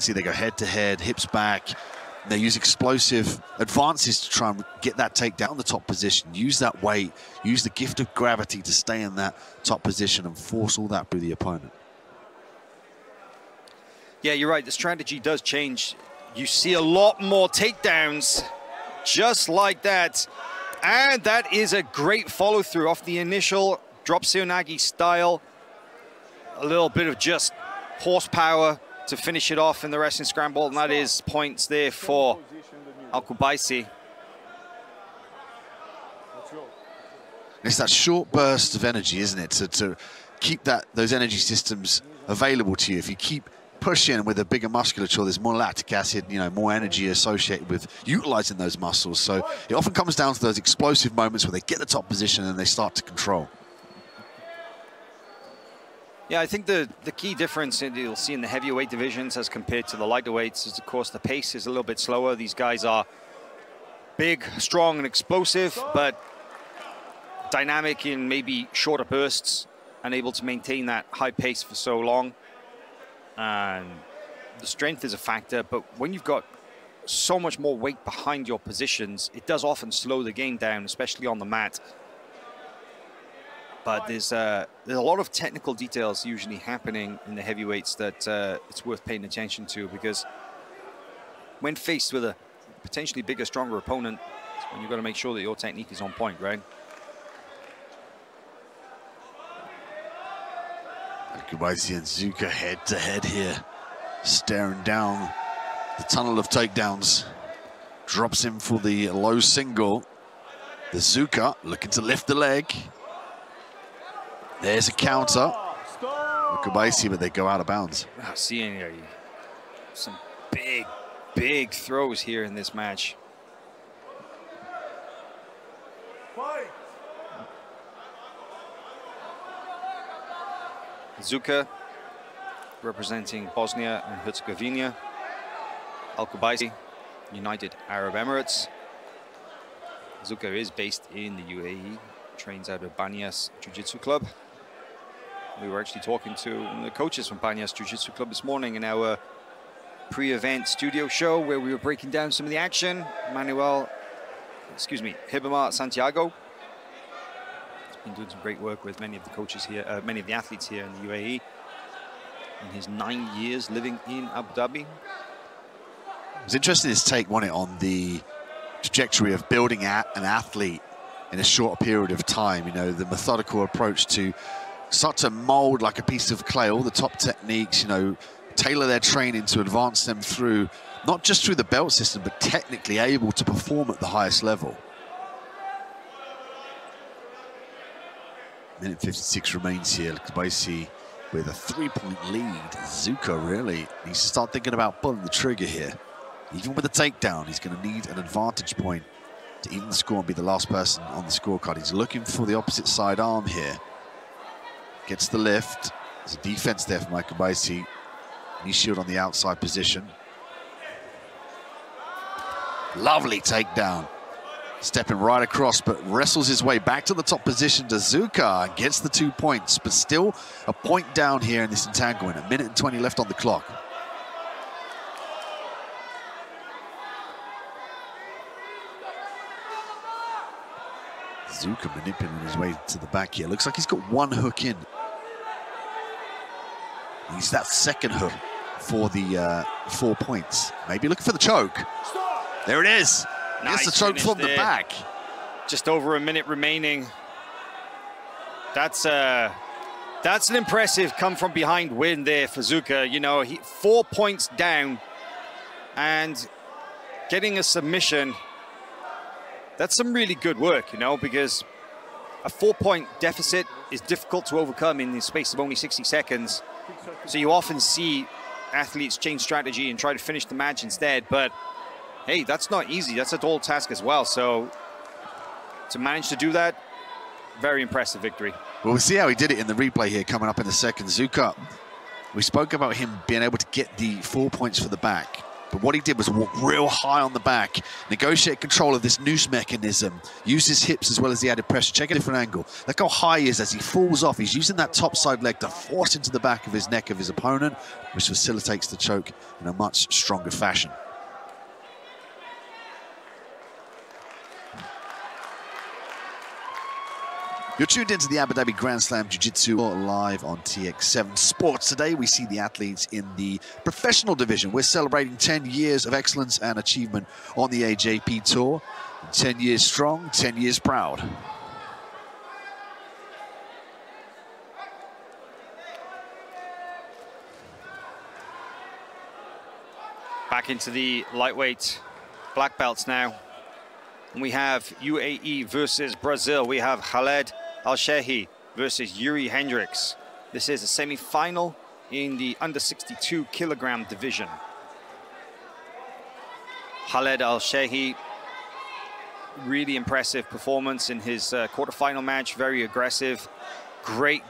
See, they go head-to-head, hips back. They use explosive advances to try and get that takedown in the top position. Use that weight, use the gift of gravity to stay in that top position and force all that through the opponent. Yeah, you're right. The strategy does change. You see a lot more takedowns just like that. And that is a great follow-through off the initial drop Seoinage style. A little bit of just horsepower to finish it off in the wrestling scramble, and that is points there for Alkubaisi. It's that short burst of energy, isn't it, to keep those energy systems available to you. If you keep pushing with a bigger musculature, there's more lactic acid, you know, more energy associated with utilizing those muscles. So it often comes down to those explosive moments where they get the top position and they start to control. Yeah, I think the key difference you'll see in the heavyweight divisions as compared to the lighter weights is, of course, the pace is a little bit slower. These guys are big, strong, and explosive, but dynamic in maybe shorter bursts and able to maintain that high pace for so long. And the strength is a factor, but when you've got so much more weight behind your positions, it does often slow the game down, especially on the mat. But there's a lot of technical details usually happening in the heavyweights that it's worth paying attention to, because when faced with a potentially bigger, stronger opponent, you've got to make sure that your technique is on point, right? Alkubaisi and Zuka head-to-head here, staring down the tunnel of takedowns. Drops in for the low single. The Zuka looking to lift the leg. There's a counter. Alkubaisi, but they go out of bounds. Seeing some big, big throws here in this match. Zuka representing Bosnia and Herzegovina. Alkubaisi, United Arab Emirates. Zuka is based in the UAE, trains out of Banyas Jiu-Jitsu Club. We were actually talking to the coaches from Banyas Jiu-Jitsu Club this morning in our pre-event studio show where we were breaking down some of the action. Hibamar Santiago. He's been doing some great work with many of the coaches here, many of the athletes here in the UAE in his 9 years living in Abu Dhabi. It was interesting his take, wasn't it, on the trajectory of building an athlete in a short period of time. You know, the methodical approach to start to mold like a piece of clay, all the top techniques, you know, tailor their training to advance them through, not just through the belt system, but technically able to perform at the highest level. Minute 56 remains here. Alkubaisi with a 3-point lead. Zuka really needs to start thinking about pulling the trigger here. Even with a takedown, he's going to need an advantage point to even the score and be the last person on the scorecard. He's looking for the opposite side arm here. Gets the lift. There's a defense there from Alkubaisi. Knee shield on the outside position. Lovely takedown. Stepping right across, but wrestles his way back to the top position to Zuka and gets the 2 points, but still a point down here in this entanglement. 1 minute and 20 left on the clock. Zuka manipulating his way to the back here. Looks like he's got one hook in. He's that second hook for the 4 points. Maybe looking for the choke. There it is. Nice. Gets the choke from the back. Just over a minute remaining. That's an impressive come from behind win there for Zuka. You know, 4 points down and getting a submission. That's some really good work, you know, because a 4-point deficit is difficult to overcome in the space of only 60 seconds. So you often see athletes change strategy and try to finish the match instead. But hey, that's not easy. That's a tall task as well. So to manage to do that, very impressive victory. Well, we'll see how he did it in the replay here coming up in a second. Zuka, we spoke about him being able to get the 4 points for the back. But what he did was walk real high on the back, negotiate control of this noose mechanism, use his hips as well as the added pressure. Check a different angle. Look how high he is as he falls off. He's using that top side leg to force into the back of his neck of his opponent, which facilitates the choke in a much stronger fashion. You're tuned into the Abu Dhabi Grand Slam Jiu-Jitsu live on TX7 Sports. Today we see the athletes in the professional division. We're celebrating 10 years of excellence and achievement on the AJP Tour. 10 years strong, 10 years proud. Back into the lightweight black belts now. And we have UAE versus Brazil. We have Khaled Al-Shehi versus Yuri Hendricks. This is a semi-final in the under 62 kilogram division. Khaled Al-Shehi, really impressive performance in his quarterfinal match, very aggressive, great